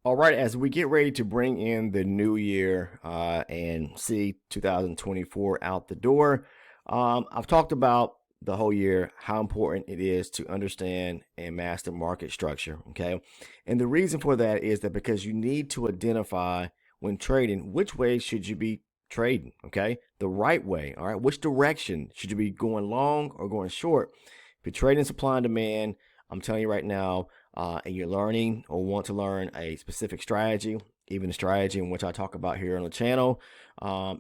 All right, as we get ready to bring in the new year and see 2024 out the door, I've talked about the whole year how important it is to understand and master market structure. Okay, and the reason for that is that because you need to identify when trading which way should you be trading. Okay, the right way. All right, which direction should you be going long or going short? If you're trading supply and demand, I'm telling you right now, and you're learning or want to learn a specific strategy, even a strategy in which I talk about here on the channel,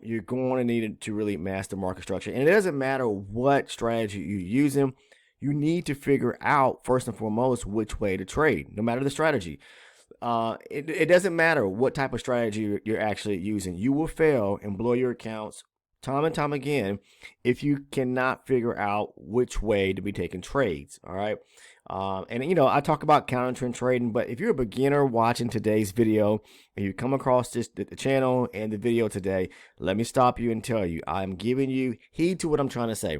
you're going to need to really master market structure. And it doesn't matter what strategy you're using, you need to figure out first and foremost which way to trade, no matter the strategy. It doesn't matter what type of strategy you're actually using. You will fail and blow your accounts time and time again if you cannot figure out which way to be taking trades. All right. And I talk about counter trend trading, but if you're a beginner watching today's video and you come across the channel and the video today, let me stop you and tell you, I'm giving you heed to what I'm trying to say.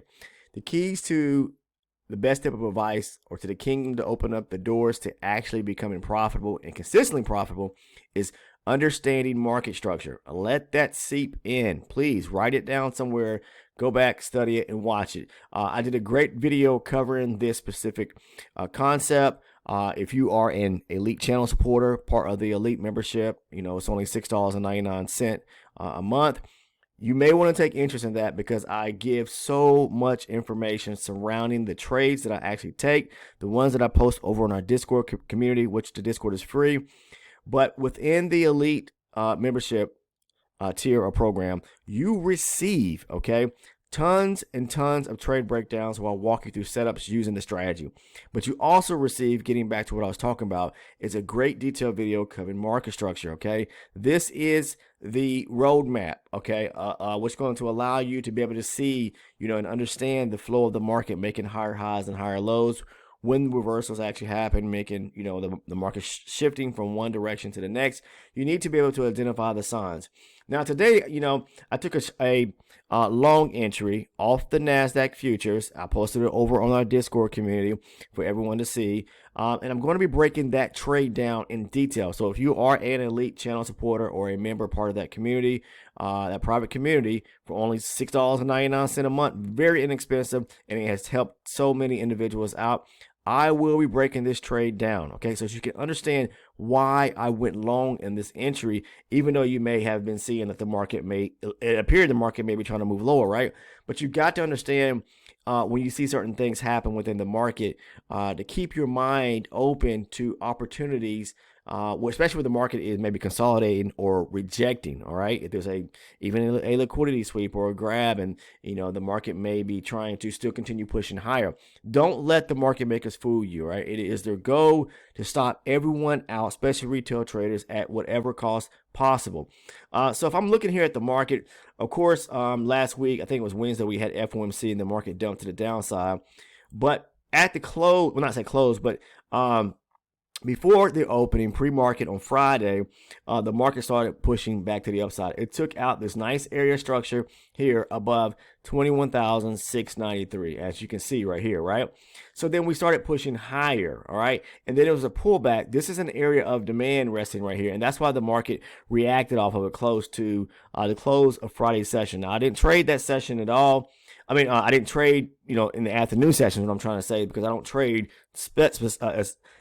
The keys to the best tip of advice, or to the kingdom to open up the doors to actually becoming profitable and consistently profitable, is understanding market structure. Let that seep in. Please write it down somewhere. Go back, study it, and watch it. I did a great video covering this specific concept. If you are an elite channel supporter, part of the elite membership, it's only $6.99 a month. You may want to take interest in that because I give so much information surrounding the trades that I actually take, the ones that I post over on our Discord community, which the Discord is free. But within the elite membership tier or program, you receive, tons and tons of trade breakdowns while walking through setups using the strategy. But you also receive, getting back to what I was talking about, is a great detailed video covering market structure. This is the roadmap, which is going to allow you to be able to see, and understand the flow of the market, making higher highs and higher lows, when reversals actually happen, making the market shifting from one direction to the next. You need to be able to identify the signs. Now today, I took a long entry off the NASDAQ futures. I posted it over on our Discord community for everyone to see, and I'm going to be breaking that trade down in detail. So if you are an elite channel supporter or a member part of that community, that private community, for only $6.99 a month, very inexpensive, and it has helped so many individuals out, I will be breaking this trade down, so you can understand why I went long in this entry, even though you may have been seeing that it appeared the market may be trying to move lower, right? But you got to understand when you see certain things happen within the market, to keep your mind open to opportunities, especially when the market is maybe consolidating or rejecting. All right, if there's even a liquidity sweep or a grab, and the market may be trying to still continue pushing higher. Don't let the market makers fool you. Right, it is their goal to stop everyone out, especially retail traders, at whatever cost possible. So if I'm looking here at the market, of course, last week, I think it was Wednesday, we had FOMC and the market dumped to the downside. But at the close, well, not say close, but before the opening, pre-market on Friday, the market started pushing back to the upside. It took out this nice area structure here above 21,693, as you can see right here, right? So then we started pushing higher, all right? And then there was a pullback. This is an area of demand resting right here, and that's why the market reacted off of it close to the close of Friday's session. Now, I didn't trade that session at all. I didn't trade, in the afternoon session, what I'm trying to say, because I don't trade,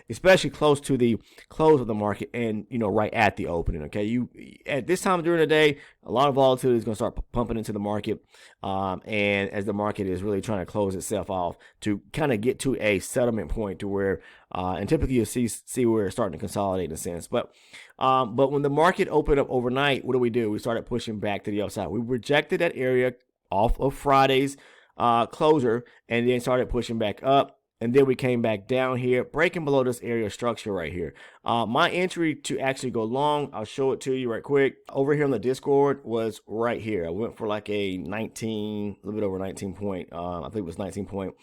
especially close to the close of the market and, right at the opening, You, at this time during the day, a lot of volatility is going to start pumping into the market, and as the market is really trying to close itself off to kind of get to a settlement point to where, and typically you'll see where it's starting to consolidate in a sense. But when the market opened up overnight, what do? We started pushing back to the upside. We rejected that area off of Friday's closer, and then started pushing back up, and then we came back down here, breaking below this area structure right here. My entry to actually go long, I'll show it to you right quick. Over here on the Discord was right here. I went for like a 19, a little bit over 19 point, I think it was 19 point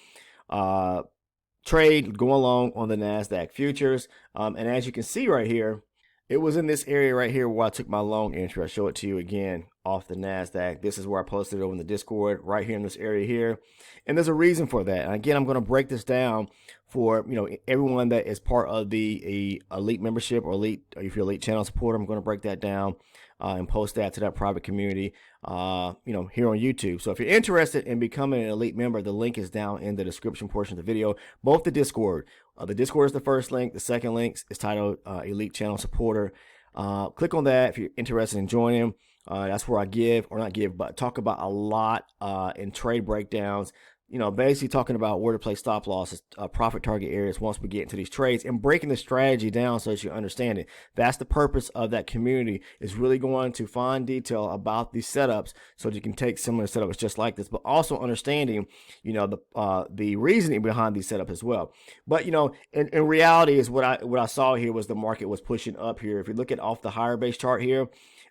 trade going long on the NASDAQ futures. And as you can see right here, it was in this area right here where I took my long entry. I'll show it to you again off the NASDAQ. This is where I posted it over in the Discord, right here in this area here. And there's a reason for that. And again, I'm going to break this down for, you know, everyone that is part of the elite membership or elite, or if you're elite channel supporter. I'm going to break that down and post that to that private community, you know, here on YouTube. So if you're interested in becoming an elite member, the link is down in the description portion of the video. Both the Discord is the first link. The second link is titled Elite Channel Supporter. Click on that if you're interested in joining. That's where I talk about a lot in trade breakdowns. You know, basically talking about where to place stop losses, profit target areas once we get into these trades, and breaking the strategy down so that you understand it. That's the purpose of that community, is really going to fine detail about these setups so that you can take similar setups just like this, but also understanding, you know, the reasoning behind these setups as well. But, you know, in reality is what I saw here was the market was pushing up here. If you look at off the higher base chart here,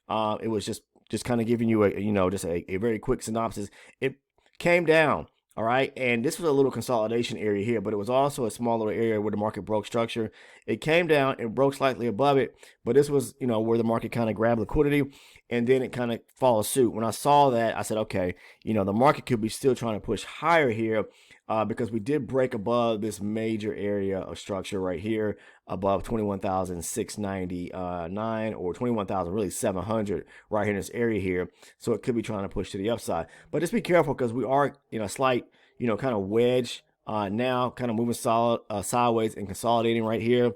it was just kind of giving you a very quick synopsis. It came down. All right, and this was a little consolidation area here, but it was also a smaller area where the market broke structure. It came down and broke slightly above it, but this was, you know, where the market kind of grabbed liquidity, and then it kind of followed suit. When I saw that, I said, okay, you know, the market could be still trying to push higher here because we did break above this major area of structure right here, above 21,699 or 21,700 right here in this area here. So it could be trying to push to the upside. But just be careful because we are in a slight, you know, kind of wedge now, kind of moving sideways and consolidating right here.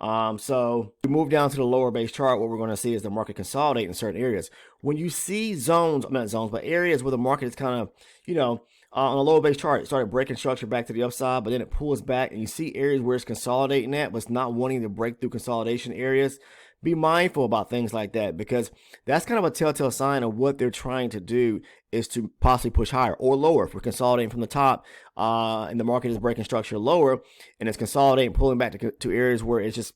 So we move down to the lower base chart. What we're going to see is the market consolidate in certain areas. When you see not zones, but areas where the market is kind of, you know, on a lower base chart, it started breaking structure back to the upside, but then it pulls back, and you see areas where it's consolidating at, but it's not wanting to break through consolidation areas. Be mindful about things like that, because that's kind of a telltale sign of what they're trying to do is to possibly push higher or lower. If we're consolidating from the top and the market is breaking structure lower and it's consolidating, pulling back to areas where it's just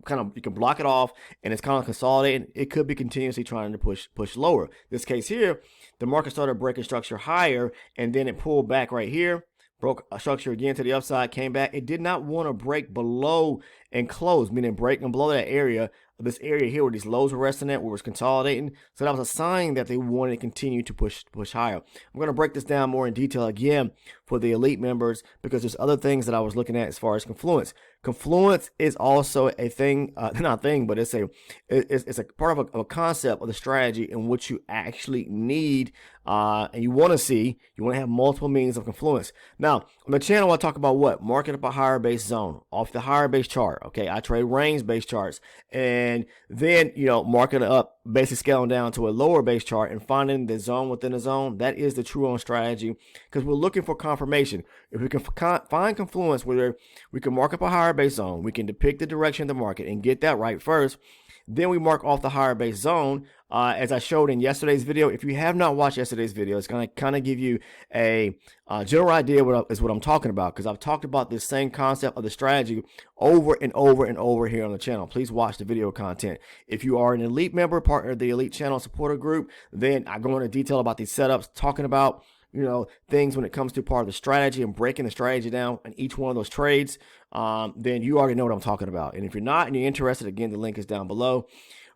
kind of, you can block it off and it's kind of consolidating, it could be continuously trying to push lower. This case here, the market started breaking structure higher and then it pulled back right here, broke a structure again to the upside, came back. It did not want to break below and close, meaning breaking below that area, this area here where these lows were resting at, where it was consolidating. So that was a sign that they wanted to continue to push higher. I'm going to break this down more in detail again for the elite members, because there's other things that I was looking at as far as confluence. Confluence is also a thing, not a thing, but it's a part of a concept of the strategy in which you actually need and you want to have multiple means of confluence. Now, on the channel, I talk about what? Market up a higher base zone off the higher base chart. Okay, I trade range based charts, and then, you know, market up, basically scaling down to a lower base chart and finding the zone within the zone. That is the true on strategy, because we're looking for confirmation. If we can find confluence where we can mark up a higher base zone, we can depict the direction of the market and get that right first. Then we mark off the higher base zone, as I showed in yesterday's video. If you have not watched yesterday's video, it's going to kind of give you a general idea what I'm talking about, because I've talked about this same concept of the strategy over and over and over here on the channel. Please watch the video content. If you are an elite member, part of the elite channel supporter group, then I go into detail about these setups, talking about, you know, things when it comes to part of the strategy and breaking the strategy down in each one of those trades. Then you already know what I'm talking about. And if you're not and you're interested, again, the link is down below.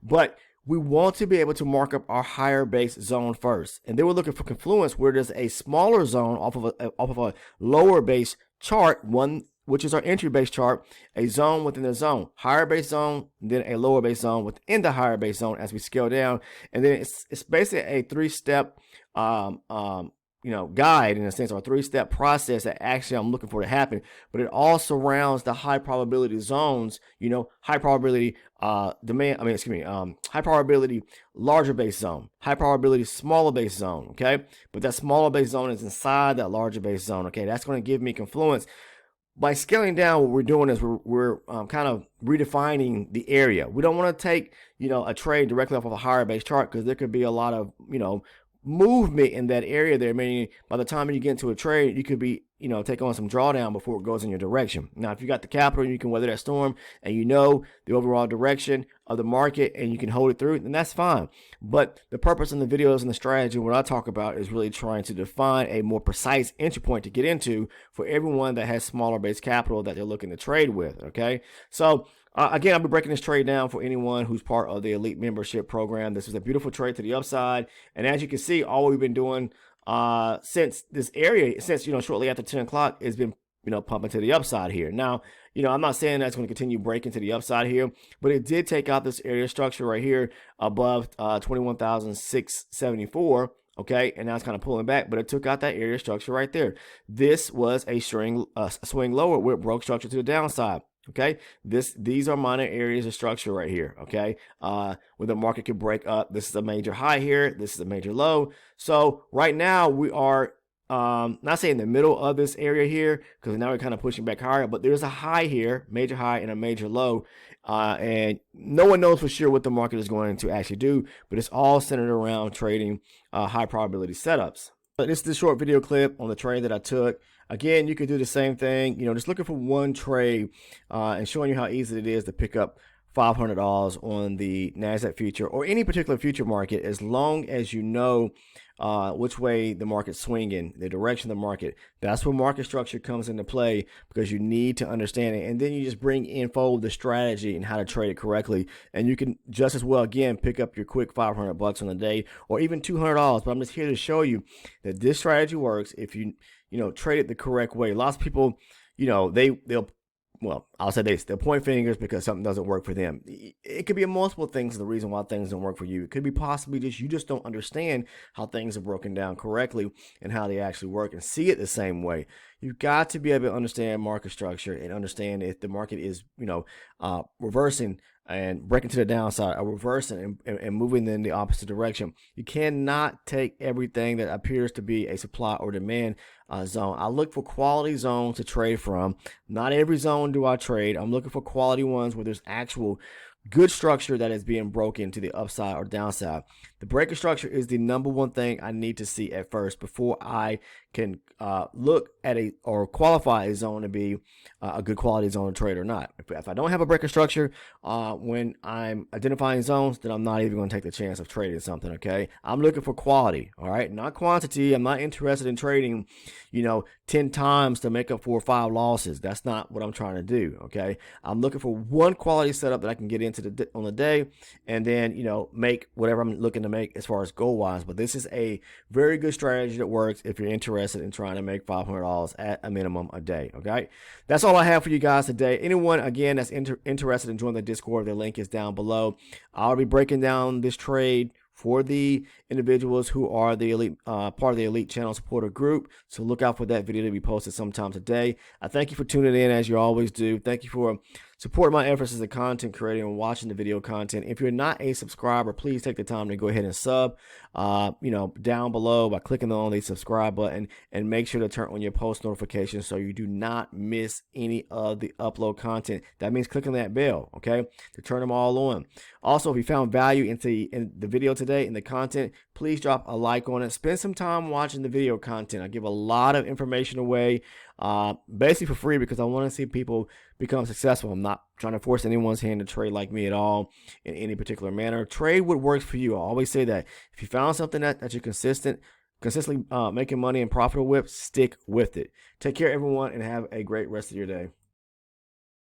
But we want to be able to mark up our higher base zone first. And then we're looking for confluence where there's a smaller zone off of a lower base chart, one which is our entry base chart, a zone within the zone, higher base zone, then a lower base zone within the higher base zone as we scale down. And then it's basically a three-step guide, in a sense, or a three-step process that actually I'm looking for to happen. But it all surrounds the high probability zones, high probability high probability larger base zone, high probability smaller base zone, okay? But that smaller base zone is inside that larger base zone, okay? That's going to give me confluence. By scaling down, what we're doing is we're kind of redefining the area. We don't want to take, a trade directly off of a higher base chart, because there could be a lot of, movement in that area there, meaning by the time you get into a trade, you could be, take on some drawdown before it goes in your direction. Now, if you got the capital, you can weather that storm and the overall direction of the market and you can hold it through, then that's fine. But the purpose in the videos and the strategy, what I talk about, is really trying to define a more precise entry point to get into for everyone that has smaller base capital that they're looking to trade with, okay? So Again, I'll be breaking this trade down for anyone who's part of the elite membership program. This is a beautiful trade to the upside. And as you can see, all we've been doing since this area, since, shortly after 10 o'clock, has been, pumping to the upside here. Now, I'm not saying that's going to continue breaking to the upside here, but it did take out this area structure right here above 21,674. Okay, and now it's kind of pulling back, but it took out that area structure right there. This was a swing lower where it broke structure to the downside. Okay, these are minor areas of structure right here. Okay, where the market could break up. This is a major high here. This is a major low. So right now we are not saying in the middle of this area here, because now we're kind of pushing back higher, but there's a high here, major high and a major low. And no one knows for sure what the market is going to actually do, but it's all centered around trading high probability setups. But this is the short video clip on the trade that I took. Again, you could do the same thing, just looking for one trade and showing you how easy it is to pick up $500 on the NASDAQ future or any particular future market, as long as you know which way the market's swinging, the direction of the market. That's where market structure comes into play, because you need to understand it. And then you just bring in fold the strategy and how to trade it correctly. And you can just as well, again, pick up your quick $500 on the day, or even $200. But I'm just here to show you that this strategy works if you trade it the correct way. Lots of people, I'll say this, they'll point fingers because something doesn't work for them. It could be multiple things the reason why things don't work for you. It could be possibly just you just don't understand how things are broken down correctly and how they actually work and see it the same way. You've got to be able to understand market structure and understand if the market is, reversing and breaking to the downside, or reversing and moving in the opposite direction. You cannot take everything that appears to be a supply or demand zone. I look for quality zones to trade from. Not every zone do I trade. I'm looking for quality ones where there's actual good structure that is being broken to the upside or downside. The breaker structure is the number one thing I need to see at first before I can look at or qualify a zone to be a good quality zone to trade or not. If I don't have a breaker structure when I'm identifying zones, then I'm not even going to take the chance of trading something. Okay, I'm looking for quality, all right, not quantity. I'm not interested in trading 10 times to make up for 5 losses. That's not what I'm trying to do. Okay, I'm looking for one quality setup that I can get into on the day, and then make whatever I'm looking to make as far as goal wise. But this is a very good strategy that works if you're interested in trying to make $500 at a minimum a day. Okay, that's all I have for you guys today. Anyone again that's interested in joining the Discord, the link is down below. I'll be breaking down this trade for the individuals who are the elite part of the elite channel supporter group. So look out for that video to be posted sometime today. I thank you for tuning in, as you always do. Thank you for supporting my efforts as a content creator and watching the video content. If you're not a subscriber, please take the time to go ahead and sub down below by clicking on the subscribe button, and make sure to turn on your post notifications so you do not miss any of the upload content. That means clicking that bell, okay, to turn them all on. Also, if you found value in the video today, in the content, please drop a like on it. Spend some time watching the video content. I give a lot of information away basically for free, because I want to see people become successful. I'm not trying to force anyone's hand to trade like me at all in any particular manner. Trade what works for you. I always say that if you found something that you're consistently making money and profitable with, stick with it. Take care, everyone, and have a great rest of your day.